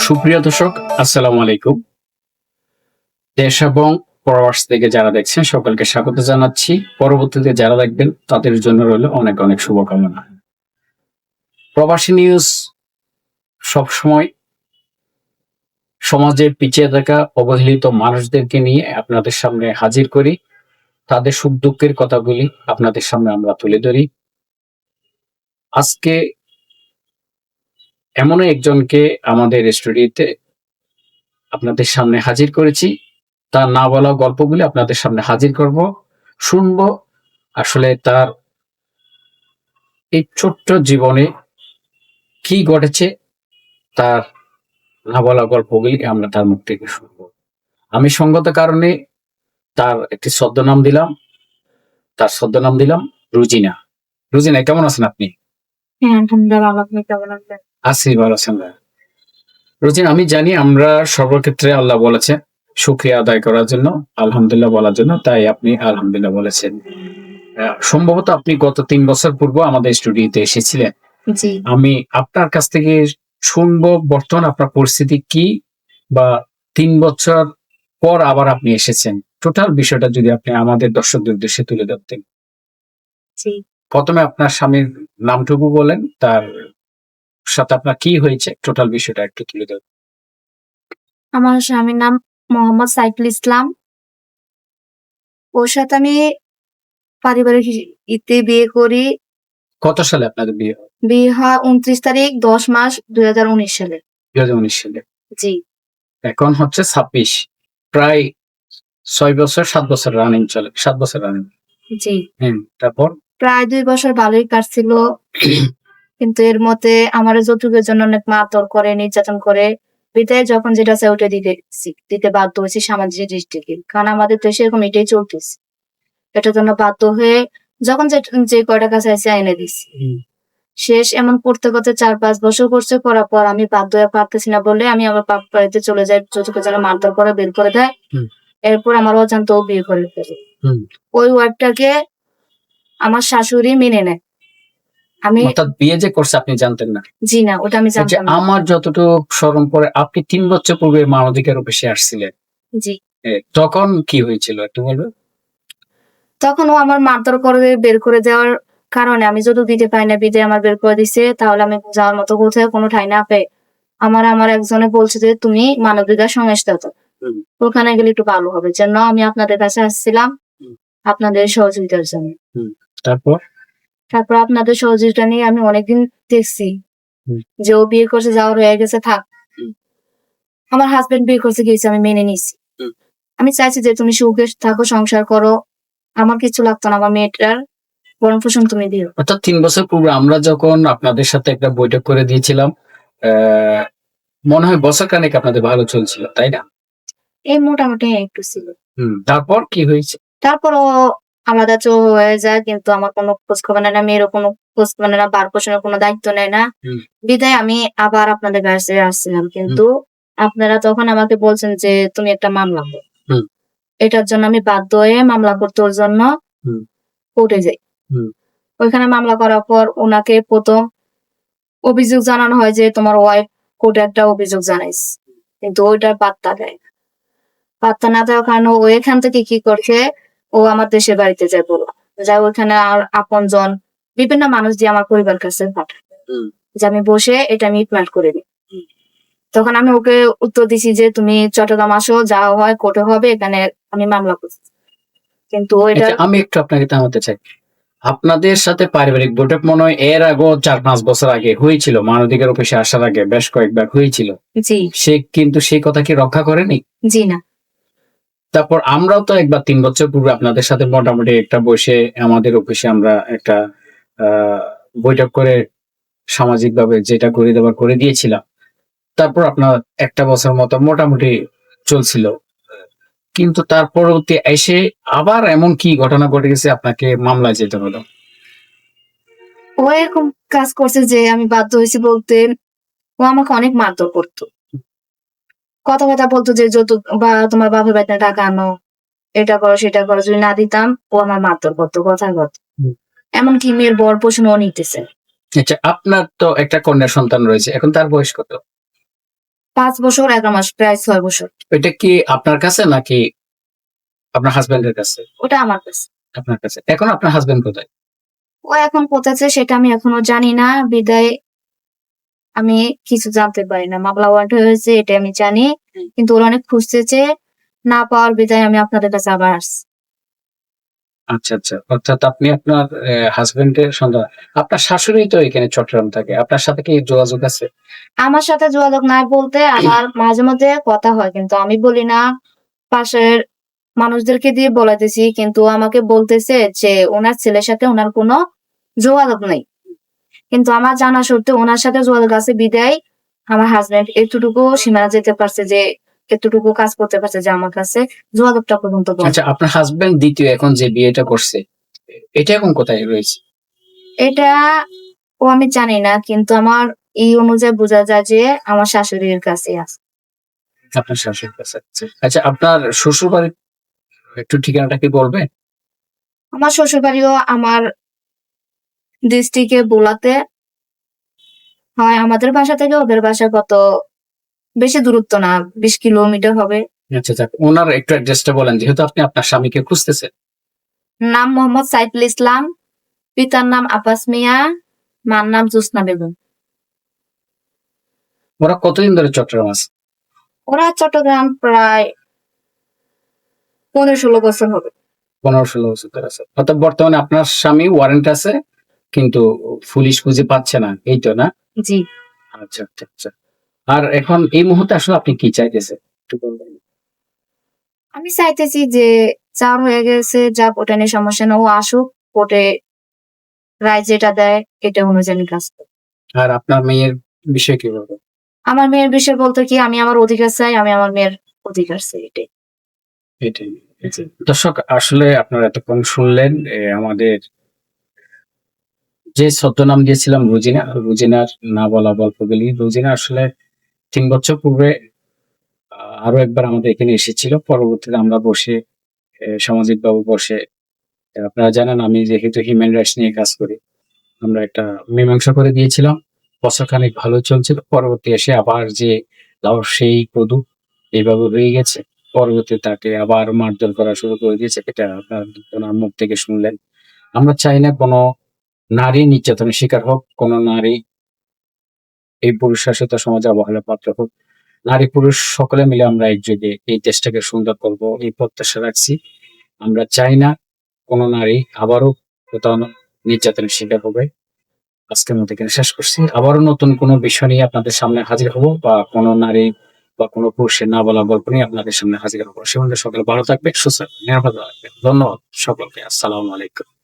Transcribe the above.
সুপ্রিয় দর্শক, আসসালামু আলাইকুম। দেশ এবং প্রবাস থেকে যারা দেখছেন সকলকে স্বাগত জানাচ্ছি। পরবর্তীতে যারা দেখবেন তাদের জন্য রইল অনেক অনেক শুভকামনা। প্রবাসী নিউজ সবসময় সমাজের পিছিয়ে থাকা অবহেলিত মানুষদেরকে নিয়ে আপনাদের সামনে হাজির করি। তাদের সুখ দুঃখের কথাগুলি আপনাদের সামনে আমরা তুলে ধরি। আজকে এমন একজনকে আমাদের স্টুডিওতে আপনাদের সামনে হাজির করেছি। তার না বলা গল্পগুলি আপনাদের সামনে হাজির করব, শুনবো আসলে তার এই ছোট্ট জীবনে কি ঘটেছে, তার না বলা গল্পগুলি আমরা তার মুখ থেকে শুনবো। আমি সঙ্গত কারণে তার একটি ছদ্মনাম দিলাম, রুজিনা। রুজিনা, কেমন আছেন আপনি? হ্যাঁ, আলহামদুলিল্লাহ ভালো। আপনি কেমন আছেন? আছি, ভালো আছেন? রুজিনা, আমি জানি আমরা সর্বক্ষেত্রে আল্লাহ বলেছে শুকরিয়া আদায় করার জন্য, আলহামদুলিল্লাহ বলার জন্য, তাই আপনি আলহামদুলিল্লাহ বলেছেন। সম্ভবত আপনি গত ৩ বছর পূর্বে আমাদের স্টুডিওতে এসেছিলেন। জি। আমি আপনার কাছ থেকে শুনবো বর্তমান আপনার পরিস্থিতি কি, বা ৩ বছর পর আবার আপনি এসেছেন, টোটাল বিষয়টা যদি আপনি আমাদের দর্শকদের উদ্দেশ্যে তুলে ধরতেন। জি। প্রথমে আপনার স্বামীর নামটুকু বলেন, তার সাথে আপনার কি হয়েছে, টোটাল বিষয়টা একটু তুলে ধরুন। আমার স্বামীর নাম মোহাম্মদ সাইফুল ইসলাম। ওর সাথে আমি পারিবারিক ইতে বিয়ে করি। কত সালে আপনাদের বিয়ে হয়? বিয়ে হয় ২৯ তারিখ ১০ মাস ২০১৯ সালে। 2019 সালে। জি। এখন হচ্ছে 26, প্রায় ৬ বছর ৭ বছর রানিং চলে, ৭ বছর রানিং। জি। তারপর প্রায় ২ বছর ভালোই কাটছিল। কিন্তু এর মধ্যে আমার যৌতুকের জন্য অনেক মারধর করে, নির্যাতন করে। বিদায় যখন যেটা চাই ওটা দিতে বাধ্য হয়েছি সামাজিক দৃষ্টিতে। কারণ আমাদের দেশে এরকম এটাই চলতেছে। এটার জন্য বাধ্য হয়ে যখন যে কয় টাকা চাইছে এনে দিছি। শেষ এমন করতে ৪-৫ বছর করছে, করার পর আমি বাধ্য হয়ে পারতেছি না বলে আমি আমার বাপ বাড়িতে চলে যাই। যৌতুকের জন্য মারধর করে বের করে দেয়। এরপর আমার অজান্তেও বিয়ে করে ফেলে। ওই ওয়াইফটাকে আমার শাশুড়ি মেনে নেয়। আমি অর্থাৎ বিয়ে যে করছে আপনি জানতেন না? জি না, ওটা আমি জানতাম না। আমার যতটুকু স্মরণ পড়ে আপনি ৩ বছর পূর্বে মানবাধিকার অফিসে আসছিলেন। জি। তখন কি হয়েছিল একটু বলবেন? তখন ও আমার মারধর করে বের করে দেওয়ার কারণে আমি যৌতুক দিতে পারি না বিধায় আমার বের করে দিছে। তাহলে আমি যাওয়ার মতো কোথাও কোনো ঠাঁই না পেয়ে আমার একজনে বলছে যে তুমি মানবাধিকার সংস্থা তো ওখানে গেলে একটু ভালো হবে। জন্য আমি আপনাদের কাছে আসছিলাম আপনাদের সহযোগিতার জন্য। তারপর আপনাদের সহযোগিতা নিয়ে আমি অনেকদিন দেখছি যে ও বিয়ে করছে, যাওয়ার হয়ে গেছে, থাক। আমার হাজবেন্ড বিয়ে করছে গিয়েছে, আমি মেনে নিছি। আমি চাইছি যে তুমি সুখে থাকো, সংসার করো। আমার কিছু লাগতো না, আমার মেয়েটার ভরণ পোষণ তুমি দিও। অর্থাৎ ৩ বছর পূর্বে আমরা যখন আপনাদের সাথে একটা বৈঠক করে দিয়েছিলাম, মনে হয় বছর খানেক আপনাদের ভালো চলছিল, তাই না? এই মোটামুটি একটু ছিল। তারপর কি হয়েছে? তারপর ও আলাদা হয়ে যায়, কিন্তু আমার কোনো খোঁজ খবর নেয় না, মেয়েরও কোনো খোঁজ খবর নেয় না, বার পোষণের কোনো দায়িত্ব নেয় না। বিদায় আমি আবার আপনাদের কাছে আসছিলাম, কিন্তু আপনারা তখন আমাকে বলছেন যে তুমি একটা মামলা করো। এটার জন্য আমি বাধ্য হয়ে মামলা করতে ওর জন্য কোর্টে যাই। ওইখানে মামলা করার পর ওনাকে প্রথম অভিযোগ জানানো হয় যে তোমার ওয়াইফ কোর্টে একটা অভিযোগ জানাইছে, কিন্তু ওইটার পাত্তা দেয় না। পাত্তা না দেওয়ার কারণে ও এখান থেকে কি করছে, ও আমার দেশের বাড়িতে যায় বললো, যাই ওইখানে আর আপনজন বিভিন্ন মানুষ দিয়ে আমার পরিবার কাছে পাঠায় যে আমি বসে এটা মিটমাট করে দিই। তখন আমি ওকে উত্তর দিছি যে তুমি চট্টগ্রাম আসো, যা হয় কোর্টে হবে, এখানে আমি মামলা করছি। কিন্তু ওইটা আমি একটু আপনাকে থামাতে চাই। আপনাদের সাথে পারিবারিক বৈঠক মনে হয় এর আগেও ৪-৫ বছর আগে হয়েছিল, মানবাধিকার অফিসে আসার আগে বেশ কয়েকবার হয়েছিল। জি। সে কিন্তু সেই কথা কি রক্ষা করেনি? জি না। তারপর আমরাও তো একবার ৩ বছর পূর্বে আপনাদের সাথে মোটামুটি একটা বসে আমাদের অফিসে আমরা একটা বৈঠক করে সামাজিকভাবে যেটা করে দেওয়ার করে দিয়েছিলাম। তারপর আপনার একটা বছর মতো মোটামুটি চলছিল, কিন্তু তার পরবর্তী এসে আবার এমন কি ঘটনা ঘটে গেছে আপনাকে মামলায় যেতে হলো? ও এরকম কাজ করছে যে আমি বাধ্য হয়েছি বলতে, ও আমাকে অনেক মারধর করতো। কথা বলতো যে যৌতুক বা তোমার বাপের বাড়িতে টাকা আনো, এটা করো সেটা করো, যদি না দিতাম ও আমার মারধর করতো, কথার কথা। এমনকি মেয়ের বর পোষণ ও নিতেছে। আচ্ছা, আপনার তো একটা কন্যা সন্তান রয়েছে, এখন তার বয়স কত? 5 বছর 11 মাস, প্রায় 6 বছর। এটা কি আপনার কাছে নাকি আপনার হাজবেন্ডের কাছে? ওটা আমার কাছে। আপনার কাছে। এখন আপনার হাজবেন্ড কোথায়? ও এখন কোথায় আছে সেটা আমি এখনো জানি না। বিদায় আমি কিছু জানতে পারি না। মামলা ওয়ারেন্ট হয়েছে এটা আমি জানি। কিন্তু ওরা অনেক খুঁজতেছে। না পাওয়ার বিদায় আমি আপনাদের কাছে আবার আসছি। আচ্ছা, আচ্ছা। অর্থাৎ আপনি আপনার হাসব্যান্ডের সন্তান। আপনার শাশুড়ি তো এখানে চট্টগ্রাম থাকে। আপনার সাথে কি যোগাযোগ আছে? আমার সাথে যোগাযোগ নাই বলতে আমার মাঝে মধ্যে কথা হয়। কিন্তু আমি বলি না। পাশের মানুষদেরকে দিয়ে বলাইতেছি। কিন্তু আমাকে বলতেছে যে উনার ছেলের সাথে উনার কোনো যোগাযোগ নাই। কিন্তু আমার জানা সত্ত্বেও উনার সাথে যোগাযোগ আছে বিদায় আমার হাসব্যান্ড এতটুকু সীমানা যেতে পারছে যে এতটুকু কাজ করতে পারছে যে আমার কাছে যোগাযোগটা পর্যন্ত বন্ধ। আচ্ছা, আপনার হাসব্যান্ড ২য় এখন যে বিয়েটা করছে, এটা এখন কোথায় রয়েছে? এটা আমি জানি না। কিন্তু আমার এই অনুযায়ী বোঝা যায় যে আমার শাশুড়ির কাছেই আছে। আপনার শাশুড়ির কাছে। আচ্ছা, আপনার শ্বশুরবাড়ির একটু ঠিকানাটা কি বলবেন? আমার শ্বশুরবাড়িও আমার ডিস্ট্রিক্টে ভোলাতে। হয় আমাদের বাসা থেকে ওদের বাসা কত বেশি দূরত্ব না, 20 কিলোমিটার হবে। আচ্ছা, যাক। উনার একটু অ্যাড্রেসটা বলেন, যেহেতু আপনি আপনার স্বামীকে খুঁজতেছেন। নাম মোহাম্মদ সাইফুল ইসলাম, পিতার নাম আব্বাস মিয়া, মার নাম জোসনা বেগম। ওরা কতদিন ধরে চট্টগ্রাম আছে? ওরা চট্টগ্রাম প্রায় 15-16 বছর হবে। ১৫-১৬ বছর ধরে আছে। অর্থাৎ বর্তমানে আপনার স্বামী ওয়ারেন্ট আছে, কিন্তু পুলিশ খুঁজে পাচ্ছে না। এই তো না? জি। আচ্ছা, আচ্ছা, আচ্ছা। আর এখন এই মুহূর্তে আসলে আপনি কি চাইতেছেন? একটু বলবেন? আমি চাইতেছি যে 4 হয়ে গেছে, যাক ওটা নিয়ে সমস্যা না। ও আসুক, কোর্টে রায় যেটা দেয় এটা অনুযায়ী আমি কাজ করব। আর আপনার মেয়ের বিষয়ে কি বলবেন? আমার মেয়ের বিষয় বলতে কি আমি আমার অধিকার চাই, আমি আমার মেয়ের অধিকার চাই এটাই। এটাই। দর্শক, আসলে আপনারা এতক্ষণ শুনলেন আমাদের যে ছদ্মনাম দিয়েছিলাম রুজিনা, রুজিনার না বলা গল্পগুলি। রুজিনা আসলে ৩ বছর পূর্বে আরো একবার আমাদের এখানে এসেছিল। পরবর্তীতে আমরা বসে সামাজিকভাবে বসে, আপনারা জানেন আমি যেহেতু হিউম্যান রাইটস নিয়ে কাজ করি, আমরা একটা মীমাংসা করে দিয়েছিলাম। বছরখানেক ভালো চলছিল। পরবর্তী এসে আবার যে লাউ সেই কদু এইভাবে হয়ে গেছে। পরবর্তীতে তাকে আবার মারধর করা শুরু করে দিয়েছে। এটা আপনার ওনার মুখ থেকে শুনলেন। আমরা চাই না কোনো নারী নির্যাতনের শিকার হোক, কোনো নারী এই পুরুষ শাসিত সমাজে অবহেলার পাত্র হোক। নারী পুরুষ সকলে মিলে আমরা একযোগে এই দেশটাকে সুন্দর করব, এই প্রত্যাশা রাখছি। আমরা চাই না কোনো নারী আবারও কোথাও নির্যাতনের শিকার হবে। আজকের মতো এখানে শেষ করছি। আবারও নতুন কোনো বিষয় নিয়ে আপনাদের সামনে হাজির হব, বা কোনো নারী বা কোনো পুরুষের না বলা গল্প নিয়ে আপনাদের সামনে হাজির হব। সে সকলে ভালো থাকবেন, সুস্থ থাকবেন, নিরাপদে থাকবেন। ধন্যবাদ সকলকে। আসসালামু আলাইকুম।